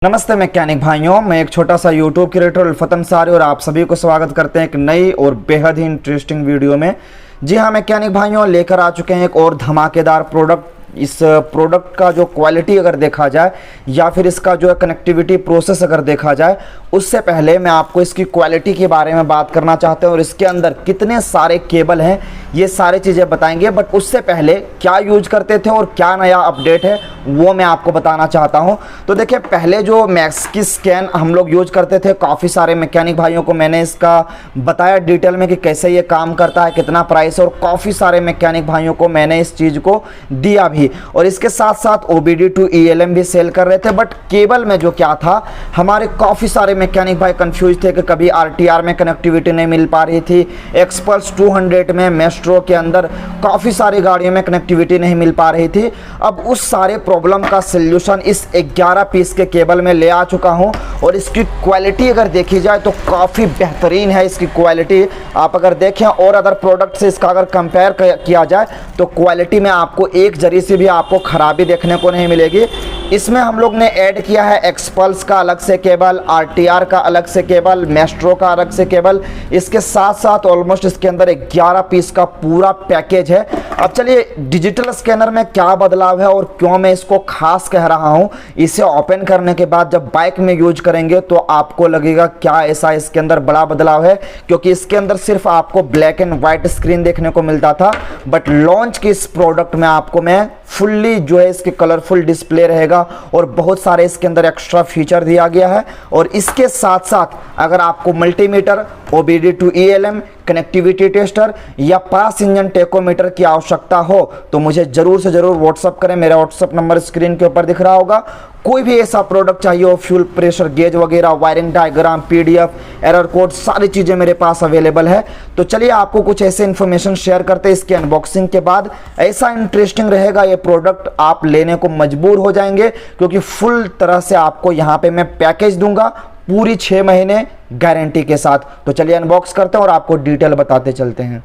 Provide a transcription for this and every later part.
नमस्ते मैकेनिक भाइयों, मैं एक छोटा सा यूट्यूब क्रिएटर उल्फत अंसारी और आप सभी को स्वागत करते हैं एक नई और बेहद ही इंटरेस्टिंग वीडियो में। जी हाँ मैकेनिक भाइयों, लेकर आ चुके हैं एक और धमाकेदार प्रोडक्ट। इस प्रोडक्ट का जो क्वालिटी अगर देखा जाए या फिर इसका जो है कनेक्टिविटी प्रोसेस अगर देखा जाए, उससे पहले मैं आपको इसकी क्वालिटी के बारे में बात करना चाहता हूँ और इसके अंदर कितने सारे केबल हैं ये सारी चीज़ें बताएंगे। बट उससे पहले क्या यूज करते थे और क्या नया अपडेट है वो मैं आपको बताना चाहता हूँ। तो देखिए, पहले जो मैक्सकीस्कैन हम लोग यूज करते थे, काफ़ी सारे मैकेनिक भाइयों को मैंने इसका बताया डिटेल में कि कैसे ये काम करता है, कितना प्राइस, और काफ़ी सारे मैकेनिक भाइयों को मैंने इस चीज़ को दिया भी। और इसके साथ साथ OBD to ELM भी सेल कर रहे थे। बट केबल में जो क्या था, हमारे काफ़ी सारे मैकेनिक भाई कंफ्यूज थे कि कभी RTR में कनेक्टिविटी नहीं मिल पा रही थी, एक्सपल्स 200 में, मेस्ट्रो के अंदर काफ़ी सारी गाड़ियों में कनेक्टिविटी नहीं मिल पा रही थी। अब उस सारे प्रॉब्लम का सल्यूशन इस 11 पीस के केबल में ले आ चुका हूं और इसकी क्वालिटी अगर देखी जाए तो काफ़ी बेहतरीन है। इसकी क्वालिटी आप अगर देखें और अदर प्रोडक्ट से इसका अगर कंपेयर किया जाए तो क्वालिटी में आपको एक जरी से भी आपको खराबी देखने को नहीं मिलेगी। इसमें हम लोग ने ऐड किया है एक्सपल्स का अलग से केबल, RTR का अलग से केबल, मेस्ट्रो का अलग से केबल। इसके साथ साथ ऑलमोस्ट इसके अंदर 11 पीस का पूरा पैकेज है। अब चलिए, डिजिटल स्कैनर में क्या बदलाव है और क्यों मैं इसको खास कह रहा हूं, इसे ओपन करने के बाद जब बाइक में यूज करेंगे तो आपको लगेगा क्या ऐसा इसके अंदर बड़ा बदलाव है, क्योंकि इसके अंदर सिर्फ आपको ब्लैक एंड व्हाइट स्क्रीन देखने को मिलता था। बट लॉन्च की इस प्रोडक्ट में आपको मैं फुल्ली जो है इसके कलरफुल डिस्प्ले रहेगा और बहुत सारे इसके अंदर एक्स्ट्रा फीचर दिया गया है। और इसके साथ साथ अगर आपको multimeter, OBD to ELM, connectivity tester या पास इंजन टेकोमीटर की आवश्यकता हो तो मुझे जरूर से जरूर व्हाट्सअप करें। मेरा व्हाट्सअप नंबर स्क्रीन के ऊपर दिख रहा होगा। कोई भी ऐसा प्रोडक्ट चाहिए हो, फ्यूल प्रेशर गेज वगैरह, wiring diagram, PDF, error code, सारी चीज़ें मेरे पास अवेलेबल है। तो चलिए आपको कुछ ऐसे इन्फॉर्मेशन शेयर करते हैं इसके अनबॉक्सिंग के बाद। ऐसा इंटरेस्टिंग रहेगा ये प्रोडक्ट, आप लेने को मजबूर हो जाएंगे, क्योंकि फुल तरह से आपको यहाँ पे मैं पैकेज दूंगा पूरी 6 महीने गारंटी के साथ। तो चलिए अनबॉक्स करते हैं और आपको डिटेल बताते चलते हैं।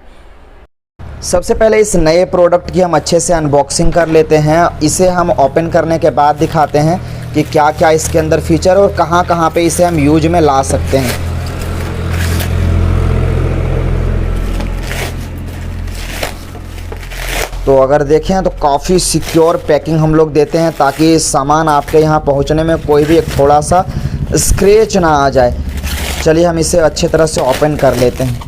सबसे पहले इस नए प्रोडक्ट की हम अच्छे से अनबॉक्सिंग कर लेते हैं। इसे हम ओपन करने के बाद दिखाते हैं कि क्या क्या इसके अंदर फीचर और कहां कहां पे इसे हम यूज में ला सकते हैं। तो अगर देखें तो काफ़ी सिक्योर पैकिंग हम लोग देते हैं ताकि सामान आपके यहाँ पहुँचने में कोई भी एक थोड़ा सा स्क्रैच ना आ जाए। चलिए हम इसे अच्छे तरह से ओपन कर लेते हैं।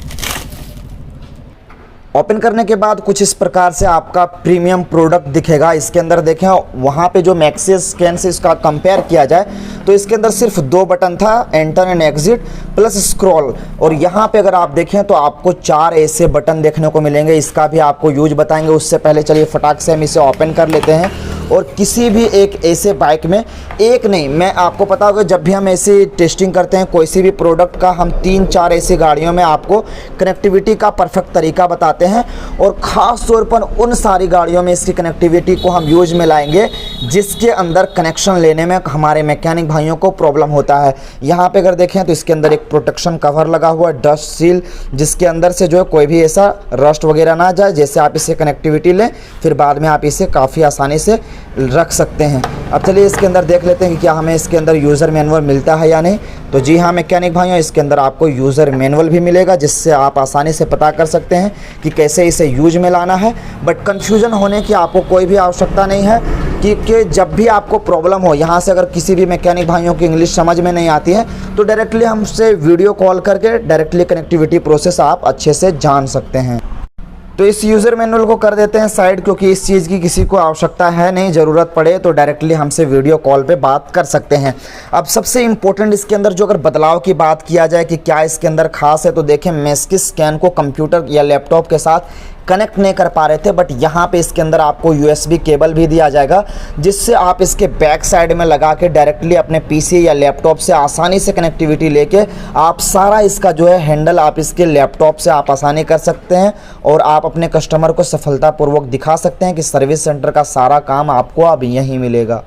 ओपन करने के बाद कुछ इस प्रकार से आपका प्रीमियम प्रोडक्ट दिखेगा। इसके अंदर देखें, वहाँ पे जो मैक्सकीस्कैन से इसका कंपेयर किया जाए तो इसके अंदर सिर्फ 2 बटन था, enter and exit plus scroll. और यहाँ पे अगर आप देखें तो आपको 4 ऐसे बटन देखने को मिलेंगे। इसका भी आपको यूज बताएंगे। उससे पहले चलिए फटाक से हम इसे ओपन कर लेते हैं। और किसी भी एक ऐसे बाइक में, एक नहीं, मैं आपको पता होगा जब भी हम ऐसी टेस्टिंग करते हैं कोई सी भी प्रोडक्ट का, हम 3-4 ऐसी गाड़ियों में आपको कनेक्टिविटी का परफेक्ट तरीका बताते हैं। और ख़ास तौर पर उन सारी गाड़ियों में इसकी कनेक्टिविटी को हम यूज में लाएंगे जिसके अंदर कनेक्शन लेने में हमारे मैकेनिक भाइयों को प्रॉब्लम होता है। यहाँ पे अगर देखें तो इसके अंदर एक प्रोटेक्शन कवर लगा हुआ है, डस्ट सील, जिसके अंदर से जो है कोई भी ऐसा रस्ट वगैरह ना जाए। जैसे आप इसे कनेक्टिविटी लें फिर बाद में आप इसे काफ़ी आसानी से रख सकते हैं। अब चलिए इसके अंदर देख लेते हैं कि क्या हमें इसके अंदर यूज़र मैनुअल मिलता है या नहीं। तो जी हाँ मैकेनिक भाइयों, इसके अंदर आपको यूज़र मैनुअल भी मिलेगा जिससे आप आसानी से पता कर सकते हैं कि कैसे इसे यूज में लाना है। बट कन्फ्यूज़न होने की आपको कोई भी आवश्यकता नहीं है, क्योंकि जब भी आपको प्रॉब्लम हो, यहाँ से अगर किसी भी मैकेनिक भाइयों की इंग्लिश समझ में नहीं आती है तो डायरेक्टली हमसे वीडियो कॉल करके डायरेक्टली कनेक्टिविटी प्रोसेस आप अच्छे से जान सकते हैं। तो इस यूज़र मैनुअल को कर देते हैं साइड, क्योंकि इस चीज़ की किसी को आवश्यकता है नहीं। ज़रूरत पड़े तो डायरेक्टली हमसे वीडियो कॉल पे बात कर सकते हैं। अब सबसे इम्पोर्टेंट इसके अंदर जो अगर बदलाव की बात किया जाए कि क्या इसके अंदर खास है, तो देखें मैक्सकीस्कैन को कंप्यूटर या लैपटॉप के साथ कनेक्ट नहीं कर पा रहे थे, बट यहाँ पे इसके अंदर आपको USB केबल भी दिया जाएगा जिससे आप इसके बैक साइड में लगा के डायरेक्टली अपने PC या लैपटॉप से आसानी से कनेक्टिविटी लेके आप सारा इसका जो है हैंडल आप इसके लैपटॉप से आप आसानी कर सकते हैं और आप अपने कस्टमर को सफलतापूर्वक दिखा सकते हैं कि सर्विस सेंटर का सारा काम आपको अब यहीं मिलेगा।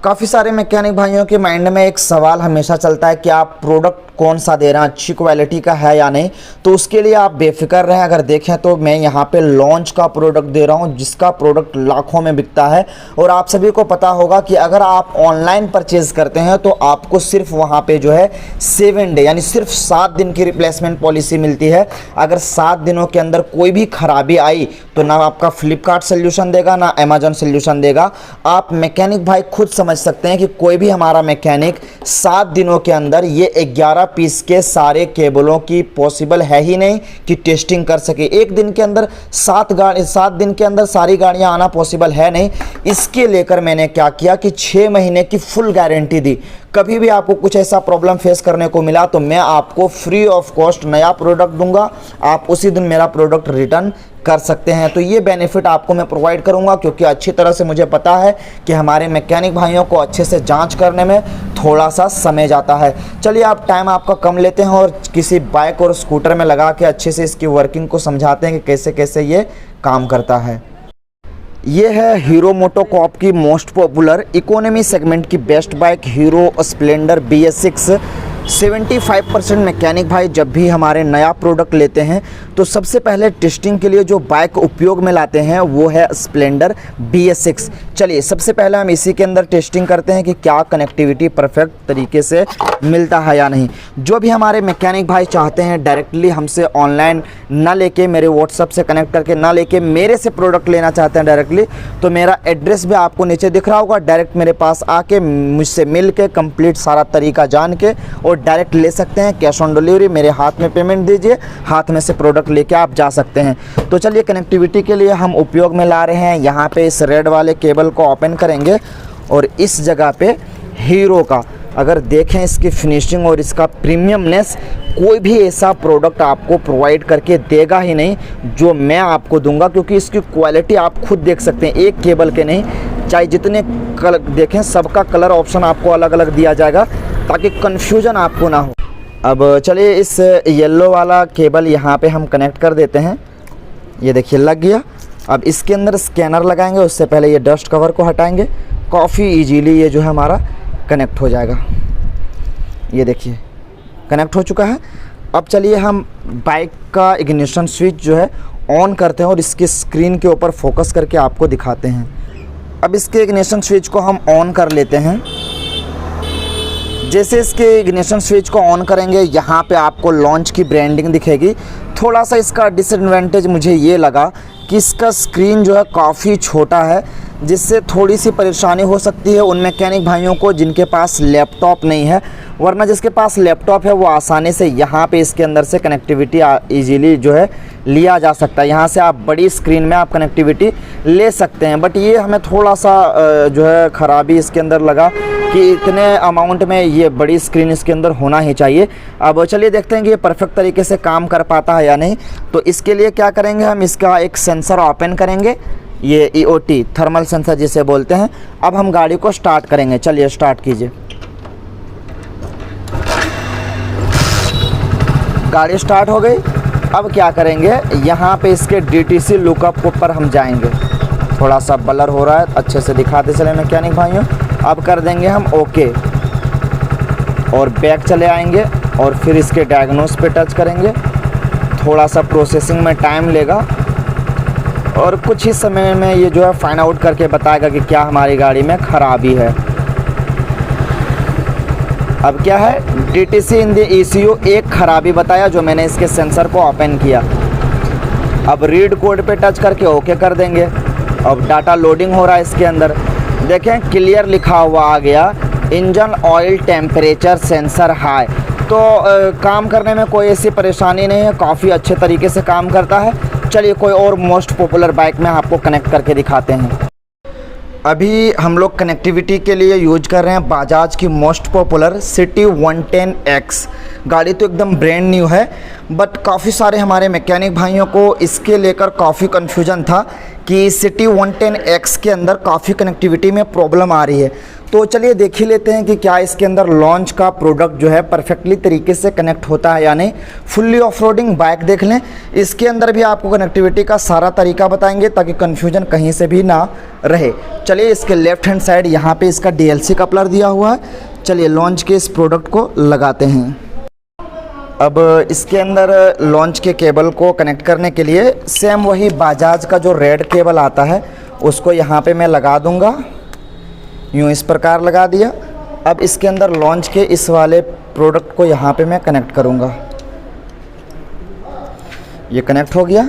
काफ़ी सारे मैकेनिक भाइयों के माइंड में एक सवाल हमेशा चलता है कि आप प्रोडक्ट कौन सा दे रहे हैं, अच्छी क्वालिटी का है या नहीं। तो उसके लिए आप बेफिक्र रहें। अगर देखें तो मैं यहाँ पे लॉन्च का प्रोडक्ट दे रहा हूँ, जिसका प्रोडक्ट लाखों में बिकता है। और आप सभी को पता होगा कि अगर आप ऑनलाइन परचेज करते हैं तो आपको सिर्फ वहाँ पे जो है 7 डे यानी सिर्फ 7 दिन की रिप्लेसमेंट पॉलिसी मिलती है। अगर 7 दिनों के अंदर कोई भी खराबी आई तो ना आपका फ्लिपकार्ट सोल्यूशन देगा ना अमेजोन सोल्यूशन देगा। आप मैकेनिक भाई खुद समझ सकते हैं कि कोई भी हमारा मैकेनिक 7 दिनों के अंदर ये 11 पीस के सारे केबलों की पॉसिबल है ही नहीं कि टेस्टिंग कर सके। एक दिन के अंदर 7 दिन के अंदर सारी गाड़ियां आना पॉसिबल है नहीं। इसके लेकर मैंने क्या किया कि 6 महीने की फुल गारंटी दी। कभी भी आपको कुछ ऐसा प्रॉब्लम फेस करने को मिला तो मैं आपको फ्री ऑफ कॉस्ट नया प्रोडक्ट दूंगा, आप उसी दिन मेरा प्रोडक्ट रिटर्न कर सकते हैं। तो ये बेनिफिट आपको मैं प्रोवाइड करूंगा, क्योंकि अच्छी तरह से मुझे पता है कि हमारे मैकेनिक भाइयों को अच्छे से जांच करने में थोड़ा सा समय जाता है। चलिए आप टाइम आपका कम लेते हैं और किसी बाइक और स्कूटर में लगा के अच्छे से इसकी वर्किंग को समझाते हैं कि कैसे कैसे ये काम करता है। ये है हीरो मोटोकॉर्प की मोस्ट पॉपुलर इकोनॉमी सेगमेंट की best bike hero Splendor BS6। 75% mechanic भाई जब भी हमारे नया प्रोडक्ट लेते हैं तो सबसे पहले टेस्टिंग के लिए जो बाइक उपयोग में लाते हैं वो है स्प्लेंडर BS6। चलिए सबसे पहले हम इसी के अंदर टेस्टिंग करते हैं कि क्या कनेक्टिविटी परफेक्ट तरीके से मिलता है या नहीं। जो भी हमारे मैकेनिक भाई चाहते हैं डायरेक्टली हमसे ऑनलाइन ना लेके, मेरे व्हाट्सअप से कनेक्ट करके ना लेके मेरे से प्रोडक्ट लेना चाहते हैं डायरेक्टली, तो मेरा एड्रेस भी आपको नीचे दिख रहा होगा। डायरेक्ट मेरे पास आके मुझसे मिल के कंप्लीट सारा तरीका जान के और डायरेक्ट ले सकते हैं। कैश ऑन डिलीवरी, मेरे हाथ में पेमेंट दीजिए, हाथ में से प्रोडक्ट लेके आप जा सकते हैं। तो चलिए कनेक्टिविटी के लिए हम उपयोग में ला रहे हैं, यहाँ पे इस रेड वाले केबल को ओपन करेंगे और इस जगह पे हीरो का अगर देखें इसकी फिनिशिंग और इसका प्रीमियमनेस, कोई भी ऐसा प्रोडक्ट आपको प्रोवाइड करके देगा ही नहीं जो मैं आपको दूंगा, क्योंकि इसकी क्वालिटी आप खुद देख सकते हैं। एक केबल के नहीं, चाहे जितने कलर देखें सबका कलर ऑप्शन आपको अलग अलग दिया जाएगा ताकि कन्फ्यूजन आपको ना हो। अब चलिए इस येलो वाला केबल यहाँ पे हम कनेक्ट कर देते हैं। ये देखिए लग गया। अब इसके अंदर स्कैनर लगाएंगे, उससे पहले ये डस्ट कवर को हटाएंगे। काफ़ी इजीली ये जो है हमारा कनेक्ट हो जाएगा। ये देखिए कनेक्ट हो चुका है। अब चलिए हम बाइक का इग्निशन स्विच जो है ऑन करते हैं और इसके स्क्रीन के ऊपर फोकस करके आपको दिखाते हैं। अब इसके इग्निशन स्विच को हम ऑन कर लेते हैं। जैसे इसके इग्निशन स्विच को ऑन करेंगे यहाँ पे आपको लॉन्च की ब्रांडिंग दिखेगी। थोड़ा सा इसका डिसएडवांटेज मुझे ये लगा कि इसका स्क्रीन जो है काफ़ी छोटा है, जिससे थोड़ी सी परेशानी हो सकती है उन मैकेनिक भाइयों को जिनके पास लैपटॉप नहीं है। वरना जिसके पास लैपटॉप है वो आसानी से यहाँ पे इसके अंदर से कनेक्टिविटी इजीली जो है लिया जा सकता है। यहाँ से आप बड़ी स्क्रीन में आप कनेक्टिविटी ले सकते हैं। बट ये हमें थोड़ा सा जो है ख़राबी इसके अंदर लगा कि इतने अमाउंट में ये बड़ी स्क्रीन इसके अंदर होना ही चाहिए। अब चलिए देखते हैं कि ये परफेक्ट तरीके से काम कर पाता है या नहीं। तो इसके लिए क्या करेंगे, हम इसका एक सेंसर ओपन करेंगे, ये EOT थर्मल सेंसर जिसे बोलते हैं। अब हम गाड़ी को स्टार्ट करेंगे। चलिए स्टार्ट कीजिए। गाड़ी स्टार्ट हो गई। अब क्या करेंगे, यहाँ पे इसके DTC लुकअप पर हम जाएंगे। थोड़ा सा ब्लर हो रहा है, अच्छे से दिखाते चले मैकेनिक भाइयों। अब कर देंगे हम ओके और बैक चले आएंगे और फिर इसके डायग्नोस पे टच करेंगे। थोड़ा सा प्रोसेसिंग में टाइम लेगा और कुछ ही समय में ये जो है फाइंड आउट करके बताएगा कि क्या हमारी गाड़ी में ख़राबी है। अब क्या है, DTC इन द ECU एक खराबी बताया जो मैंने इसके सेंसर को ओपन किया। अब रीड कोड पे टच करके ओके कर देंगे। अब डाटा लोडिंग हो रहा है इसके अंदर। देखें क्लियर लिखा हुआ आ गया, engine oil temperature sensor high. तो काम करने में कोई ऐसी परेशानी नहीं है, काफ़ी अच्छे तरीके से काम करता है। चलिए कोई और मोस्ट पॉपुलर बाइक में आपको कनेक्ट करके दिखाते हैं। अभी हम लोग कनेक्टिविटी के लिए यूज कर रहे हैं बजाज की मोस्ट पॉपुलर सिटी 110X। गाड़ी तो एकदम ब्रांड न्यू है बट काफ़ी सारे हमारे मैकेनिक भाइयों को इसके लेकर काफ़ी कन्फ्यूजन था कि सिटी 110X के अंदर काफ़ी कनेक्टिविटी में प्रॉब्लम आ रही है। तो चलिए देख ही लेते हैं कि क्या इसके अंदर लॉन्च का प्रोडक्ट जो है परफेक्टली तरीके से कनेक्ट होता है या नहीं। फुल्ली ऑफ-रोडिंग बाइक देख लें, इसके अंदर भी आपको कनेक्टिविटी का सारा तरीका बताएंगे ताकि कन्फ्यूजन कहीं से भी ना रहे। चलिए इसके लेफ्ट हैंड साइड यहाँ पे इसका DLC कपलर दिया हुआ है। चलिए लॉन्च के इस प्रोडक्ट को लगाते हैं। अब इसके अंदर लॉन्च के केबल को कनेक्ट करने के लिए सेम वही बजाज का जो रेड केबल आता है उसको यहाँ पे मैं लगा दूँगा, यूँ इस प्रकार लगा दिया। अब इसके अंदर लॉन्च के इस वाले प्रोडक्ट को यहाँ पे मैं कनेक्ट करूँगा। ये कनेक्ट हो गया,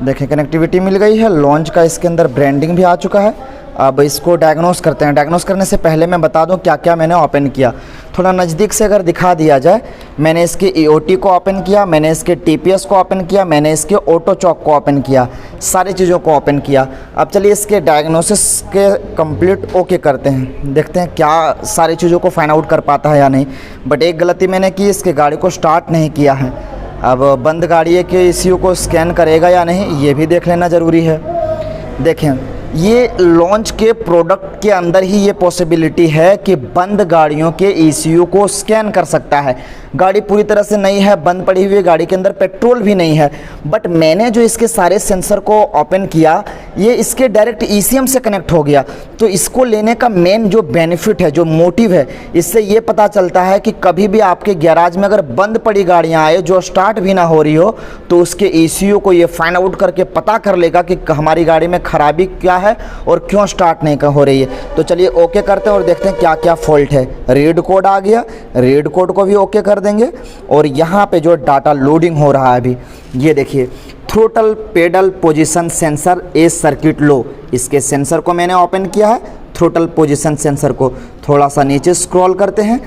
देखें कनेक्टिविटी मिल गई है। लॉन्च का इसके अंदर ब्रांडिंग भी आ चुका है। अब इसको डायग्नोस करते हैं। डायग्नोस करने से पहले मैं बता दूं क्या क्या मैंने ओपन किया। थोड़ा नज़दीक से अगर दिखा दिया जाए, मैंने इसके EOT को ओपन किया, मैंने इसके TPS को ओपन किया, मैंने इसके ऑटो चॉक को ओपन किया, सारी चीज़ों को ओपन किया। अब चलिए इसके डायग्नोसिस के कंप्लीट ओके करते हैं, देखते हैं क्या सारी चीज़ों को फाइंड आउट कर पाता है या नहीं। बट एक गलती मैंने की, इसके गाड़ी को स्टार्ट नहीं किया है। अब बंद गाड़ी है कि ECU को स्कैन करेगा या नहीं, ये भी देख लेना ज़रूरी है। देखें ये लॉन्च के प्रोडक्ट के अंदर ही ये पॉसिबिलिटी है कि बंद गाड़ियों के ECU को स्कैन कर सकता है। गाड़ी पूरी तरह से नई है, बंद पड़ी हुई गाड़ी के अंदर पेट्रोल भी नहीं है, बट मैंने जो इसके सारे सेंसर को ओपन किया ये इसके डायरेक्ट ECM से कनेक्ट हो गया। तो इसको लेने का मेन जो बेनिफिट है, जो मोटिव है, इससे ये पता चलता है कि कभी भी आपके गैराज में अगर बंद पड़ी गाड़ियाँ आए जो स्टार्ट भी ना हो रही हो तो उसके ECU को ये फाइंड आउट करके पता कर लेगा कि हमारी गाड़ी में खराबी क्या है और क्यों स्टार्ट नहीं हो रही है। तो चलिए ओके करते हैं और देखते हैं क्या क्या फॉल्ट है। रीड कोड आ गया, रीड कोड को भी ओके कर देंगे। और यहाँ पे जो डाटा लोडिंग हो रहा है अभी, ये देखिए थ्रोटल पेडल पोजीशन सेंसर ए सर्किट लो, इसके सेंसर को मैंने ओपन किया है। थ्रोटल पोजीशन सेंसर को थोड़ा सा नीचे स्क्रॉल करते हैं।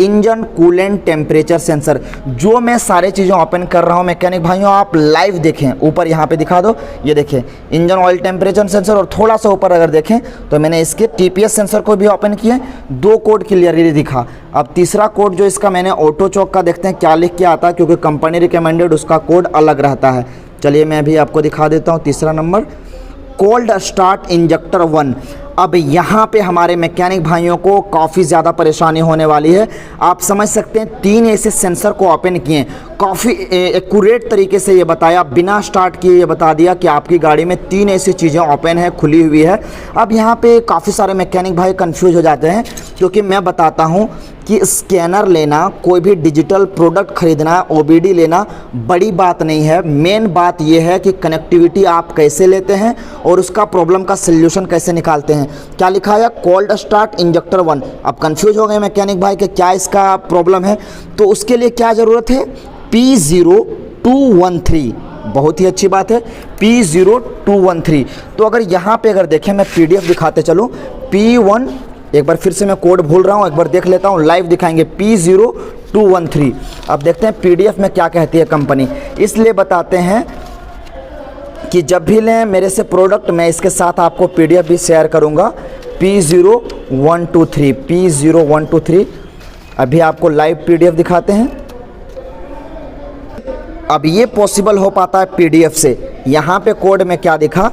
इंजन कूलेंट टेम्परेचर सेंसर, जो मैं सारे चीज़ें ओपन कर रहा हूँ मैकेनिक भाइयों आप लाइव देखें। ऊपर यहाँ पे दिखा दो, ये देखें इंजन ऑयल टेम्परेचर सेंसर। और थोड़ा सा ऊपर अगर देखें तो मैंने इसके TPS सेंसर को भी ओपन किया, 2 कोड क्लियरली दिखा। अब तीसरा कोड जो इसका मैंने ऑटो चॉक का, देखते हैं क्या लिख के आता है, क्योंकि कंपनी रिकमेंडेड उसका कोड अलग रहता है। चलिए मैं भी आपको दिखा देता हूँ। तीसरा नंबर कोल्ड स्टार्ट इंजेक्टर 1। अब यहाँ पे हमारे मैकेनिक भाइयों को काफ़ी ज़्यादा परेशानी होने वाली है। आप समझ सकते हैं 3 ऐसे सेंसर को ओपन किए, काफ़ी एक्यूरेट तरीके से ये बताया, बिना स्टार्ट किए ये बता दिया कि आपकी गाड़ी में 3 ऐसी चीज़ें ओपन है, खुली हुई है। अब यहाँ पे काफ़ी सारे मैकेनिक भाई कंफ्यूज हो जाते हैं, क्योंकि मैं बताता हूँ कि स्कैनर लेना, कोई भी डिजिटल प्रोडक्ट खरीदना, OBD लेना बड़ी बात नहीं है। मेन बात यह है कि कनेक्टिविटी आप कैसे लेते हैं और उसका प्रॉब्लम का सल्यूशन कैसे निकालते हैं। क्या लिखा है? Cold start injector 1। अब कंफ्यूज हो गए मैकेनिक भाई कि क्या इसका प्रॉब्लम है, तो उसके लिए क्या ज़रूरत है? P0213। बहुत ही अच्छी बात है, P0213। तो अगर यहाँ पे अगर देखें, मैं PDF दिखाते चलूँ, P1, एक बार फिर से मैं कोड भूल रहा हूँ, एक बार देख लेता हूँ, लाइव दिखाएंगे P0213। अब देखते हैं PDF में क्या कहती है कंपनी। इसलिए बताते हैं कि जब भी लें मेरे से प्रोडक्ट, मैं इसके साथ आपको PDF भी शेयर करूँगा। P0123 अभी आपको लाइव PDF दिखाते हैं। अब ये पॉसिबल हो पाता है PDF से। यहाँ पे कोड में क्या दिखा?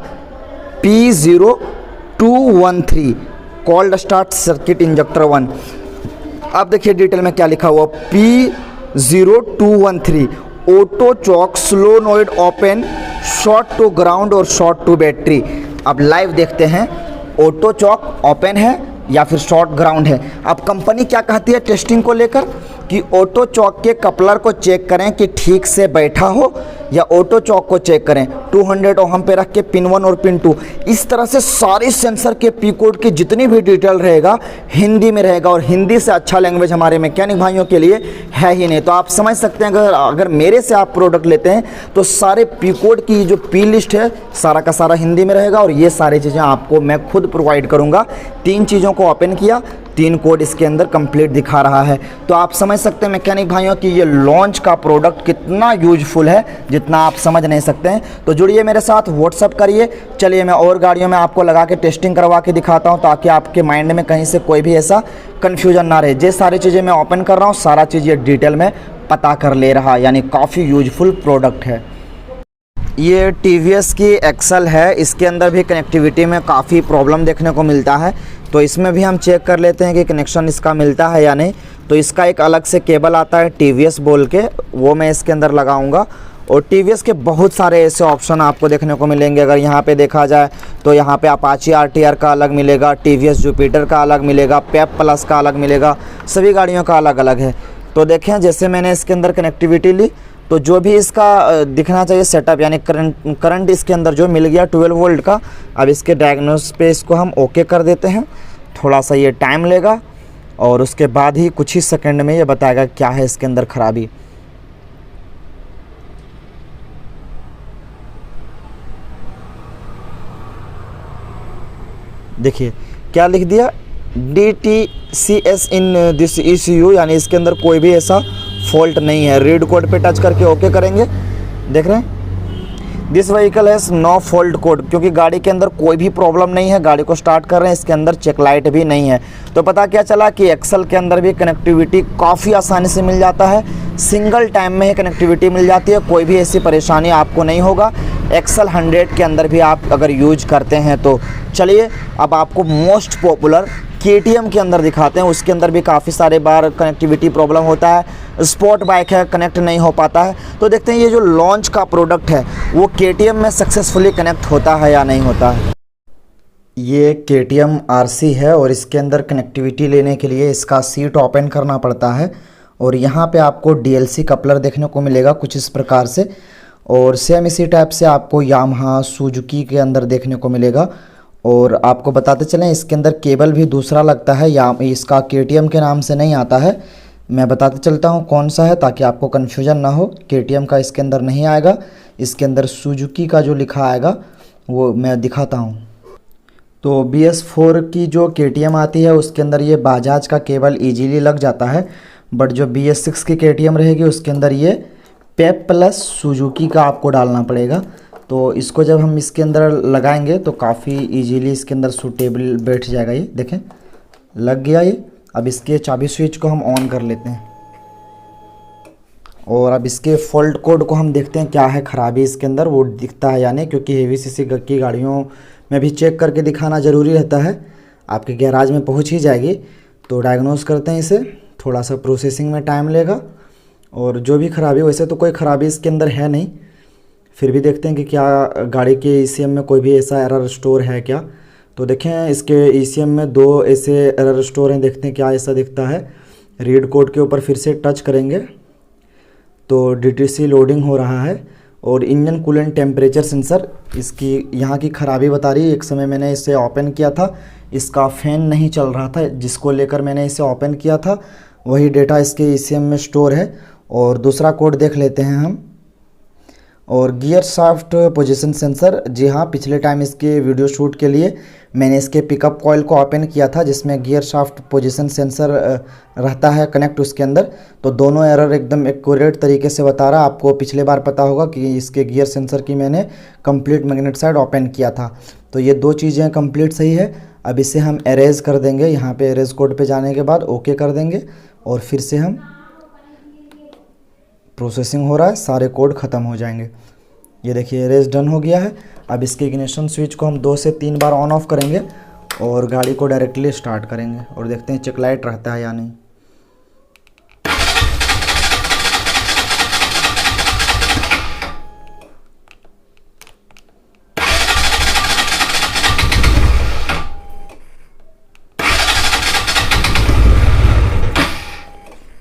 P0213 cold start circuit injector 1। अब देखिए डिटेल में क्या लिखा हुआ, P0213 auto choke solenoid open short to ground और शॉर्ट टू बैटरी। अब लाइव देखते हैं ऑटो चॉक ओपन है या फिर शॉर्ट ग्राउंड है। अब कंपनी क्या कहती है टेस्टिंग को लेकर कि ऑटो चॉक के कपलर को चेक करें कि ठीक से बैठा हो, या ऑटो चॉक को चेक करें 200 ओहम पे रख के पिन 1 और पिन 2। इस तरह से सारे सेंसर के P कोड की जितनी भी डिटेल रहेगा हिंदी में रहेगा, और हिंदी से अच्छा लैंग्वेज हमारे मैकेनिक भाइयों के लिए है ही नहीं। तो आप समझ सकते हैं अगर मेरे से आप प्रोडक्ट लेते हैं तो सारे P कोड की जो P लिस्ट है सारा का सारा हिंदी में रहेगा, और ये सारी चीज़ें आपको मैं खुद प्रोवाइड करूँगा। 3 चीज़ों को ओपन किया, 3 कोड इसके अंदर कंप्लीट दिखा रहा है। तो आप समझ सकते हैं मैकेनिक भाइयों कि ये लॉन्च का प्रोडक्ट कितना यूजफुल है, जितना आप समझ नहीं सकते हैं। तो जुड़िए मेरे साथ, व्हाट्सअप करिए। चलिए मैं और गाड़ियों में आपको लगा के टेस्टिंग करवा के दिखाता हूं, ताकि आपके माइंड में कहीं से कोई भी ऐसा कन्फ्यूजन ना रहे। जे सारी चीज़ें मैं ओपन कर रहा हूँ, सारा चीज़ ये डिटेल में पता कर ले रहा, यानी काफ़ी यूजफुल प्रोडक्ट है। ये TVS की एक्सल है, इसके अंदर भी कनेक्टिविटी में काफ़ी प्रॉब्लम देखने को मिलता है, तो इसमें भी हम चेक कर लेते हैं कि कनेक्शन इसका मिलता है या नहीं। तो इसका एक अलग से केबल आता है TVS बोल के, वो मैं इसके अंदर लगाऊंगा। और TVS के बहुत सारे ऐसे ऑप्शन आपको देखने को मिलेंगे। अगर यहाँ पे देखा जाए तो यहाँ पे अपाची RTR का अलग मिलेगा, TVS जुपिटर का अलग मिलेगा, पेप प्लस का अलग मिलेगा, सभी गाड़ियों का अलग अलग है। तो देखें, जैसे मैंने इसके अंदर कनेक्टिविटी ली तो जो भी इसका दिखना चाहिए सेटअप, यानी करंट इसके अंदर जो मिल गया 12 वोल्ट का। अब इसके डायग्नोस पे इसको हम ओके कर देते हैं। थोड़ा सा ये टाइम लेगा और उसके बाद ही कुछ ही सेकंड में ये बताएगा क्या है इसके अंदर खराबी। देखिए क्या लिख दिया, DTCS इन दिस ECU, यानी इसके अंदर कोई भी ऐसा फॉल्ट नहीं है। रीड कोड पे टच करके ओके करेंगे, देख रहे हैं this vehicle has no fault code, क्योंकि गाड़ी के अंदर कोई भी प्रॉब्लम नहीं है। गाड़ी को स्टार्ट कर रहे हैं, इसके अंदर चेक लाइट भी नहीं है। तो पता क्या चला कि एक्सल के अंदर भी कनेक्टिविटी काफ़ी आसानी से मिल जाता है, सिंगल टाइम में ही कनेक्टिविटी मिल जाती है, कोई भी ऐसी परेशानी आपको नहीं होगा। एक्सल 100 के अंदर भी आप अगर यूज करते हैं तो। चलिए अब आपको मोस्ट पॉपुलर KTM के अंदर दिखाते हैं। उसके अंदर भी काफ़ी सारे बार कनेक्टिविटी प्रॉब्लम होता है, स्पोर्ट बाइक है, कनेक्ट नहीं हो पाता है। तो देखते हैं ये जो लॉन्च का प्रोडक्ट है वो KTM में सक्सेसफुली कनेक्ट होता है या नहीं होता है। ये KTM RC है और इसके अंदर कनेक्टिविटी लेने के लिए इसका सीट ओपन करना पड़ता है। और यहाँ पे आपको DLC कपलर देखने को मिलेगा कुछ इस प्रकार से, और सेम इसी टाइप से आपको यामाहा सुजुकी के अंदर देखने को मिलेगा। और आपको बताते चलें इसके अंदर केबल भी दूसरा लगता है, या इसका KTM के नाम से नहीं आता है। मैं बताते चलता हूँ कौन सा है ताकि आपको कन्फ्यूजन ना हो। KTM का इसके अंदर नहीं आएगा, इसके अंदर सुजुकी का जो लिखा आएगा वो मैं दिखाता हूँ। तो BS4 की जो KTM आती है उसके अंदर ये बजाज का केबल ईजीली लग जाता है, बट जो BS6 की KTM रहेगी उसके अंदर ये पेप प्लस सुजुकी का आपको डालना पड़ेगा। तो इसको जब हम इसके अंदर लगाएंगे तो काफ़ी इजीली इसके अंदर सूटेबल बैठ जाएगा। ये देखें लग गया ये। अब इसके चाबी स्विच को हम ऑन कर लेते हैं और अब इसके फॉल्ट कोड को हम देखते हैं क्या है ख़राबी इसके अंदर, वो दिखता है या नहीं, क्योंकि हेवी सीसी की गाड़ियों में भी चेक करके दिखाना ज़रूरी रहता है। आपके गैराज में पहुंच ही जाएगी। तो डायग्नोस करते हैं इसे, थोड़ा सा प्रोसेसिंग में टाइम लेगा। और जो भी ख़राबी, वैसे तो कोई ख़राबी इसके अंदर है नहीं, फिर भी देखते हैं कि क्या गाड़ी के ECM में कोई भी ऐसा एरर स्टोर है क्या। तो देखें इसके ECM में 2 ऐसे एरर स्टोर हैं, देखते हैं क्या ऐसा दिखता है। रीड कोड के ऊपर फिर से टच करेंगे तो DTC लोडिंग हो रहा है। और इंजन कूलेंट टेम्परेचर सेंसर इसकी यहाँ की ख़राबी बता रही है। एक समय मैंने इसे ओपन किया था, इसका फ़ैन नहीं चल रहा था, जिसको लेकर मैंने इसे ओपन किया था वही डेटा इसके ECM में स्टोर है। और दूसरा कोड देख लेते हैं हम। और गियर शाफ्ट पोजीशन सेंसर, जी हाँ, पिछले टाइम इसके वीडियो शूट के लिए मैंने इसके पिकअप कॉइल को ओपन किया था जिसमें गियर शाफ्ट पोजीशन सेंसर रहता है कनेक्ट उसके अंदर। तो दोनों एरर एकदम एक्यूरेट तरीके से बता रहा। आपको पिछले बार पता होगा कि इसके गियर सेंसर की मैंने कंप्लीट मैग्नेट साइड ओपन किया था। तो ये 2 चीज़ें कंप्लीट सही है। अब इसे हम एरेज कर देंगे, यहाँ पे एरेज कोड पे जाने के बाद ओके कर देंगे और फिर से हम प्रोसेसिंग हो रहा है, सारे कोड ख़त्म हो जाएंगे। ये देखिए एरेज डन हो गया है। अब इसके इग्निशन स्विच को हम 2 से 3 बार ऑन ऑफ करेंगे और गाड़ी को डायरेक्टली स्टार्ट करेंगे और देखते हैं चेक लाइट रहता है या नहीं।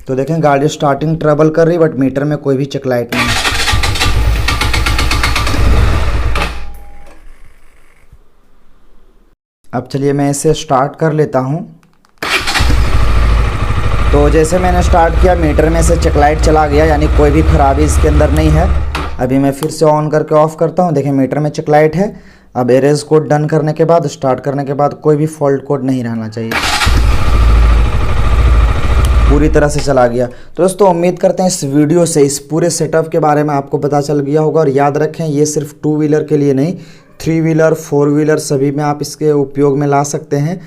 तो देखें गाड़ी स्टार्टिंग ट्रबल कर रही, बट मीटर में कोई भी चेक लाइट नहीं है। अब चलिए मैं इसे स्टार्ट कर लेता हूं। तो जैसे मैंने स्टार्ट किया मीटर में से चेक लाइट चला गया, यानी कोई भी खराबी इसके अंदर नहीं है। अभी मैं फिर से ऑन करके ऑफ करता हूं। देखिए मीटर में चेक लाइट है। अब एरेज कोड डन करने के बाद, स्टार्ट करने के बाद कोई भी फॉल्ट कोड नहीं रहना चाहिए, पूरी तरह से चला गया। तो दोस्तों उम्मीद करते हैं इस वीडियो से इस पूरे सेटअप के बारे में आपको पता चल गया होगा। और याद रखें ये सिर्फ 2 व्हीलर के लिए नहीं, 3 व्हीलर 4 व्हीलर सभी में आप इसके उपयोग में ला सकते हैं।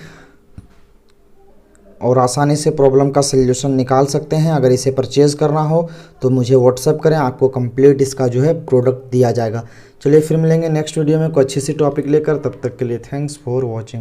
और आसानी से प्रॉब्लम का सल्यूशन निकाल सकते हैं। अगर इसे परचेज़ करना हो तो मुझे व्हाट्सअप करें, आपको कंप्लीट इसका जो है प्रोडक्ट दिया जाएगा। चलिए फिर मिलेंगे नेक्स्ट वीडियो में कोई अच्छी सी टॉपिक लेकर, तब तक के लिए थैंक्स फॉर वॉचिंग।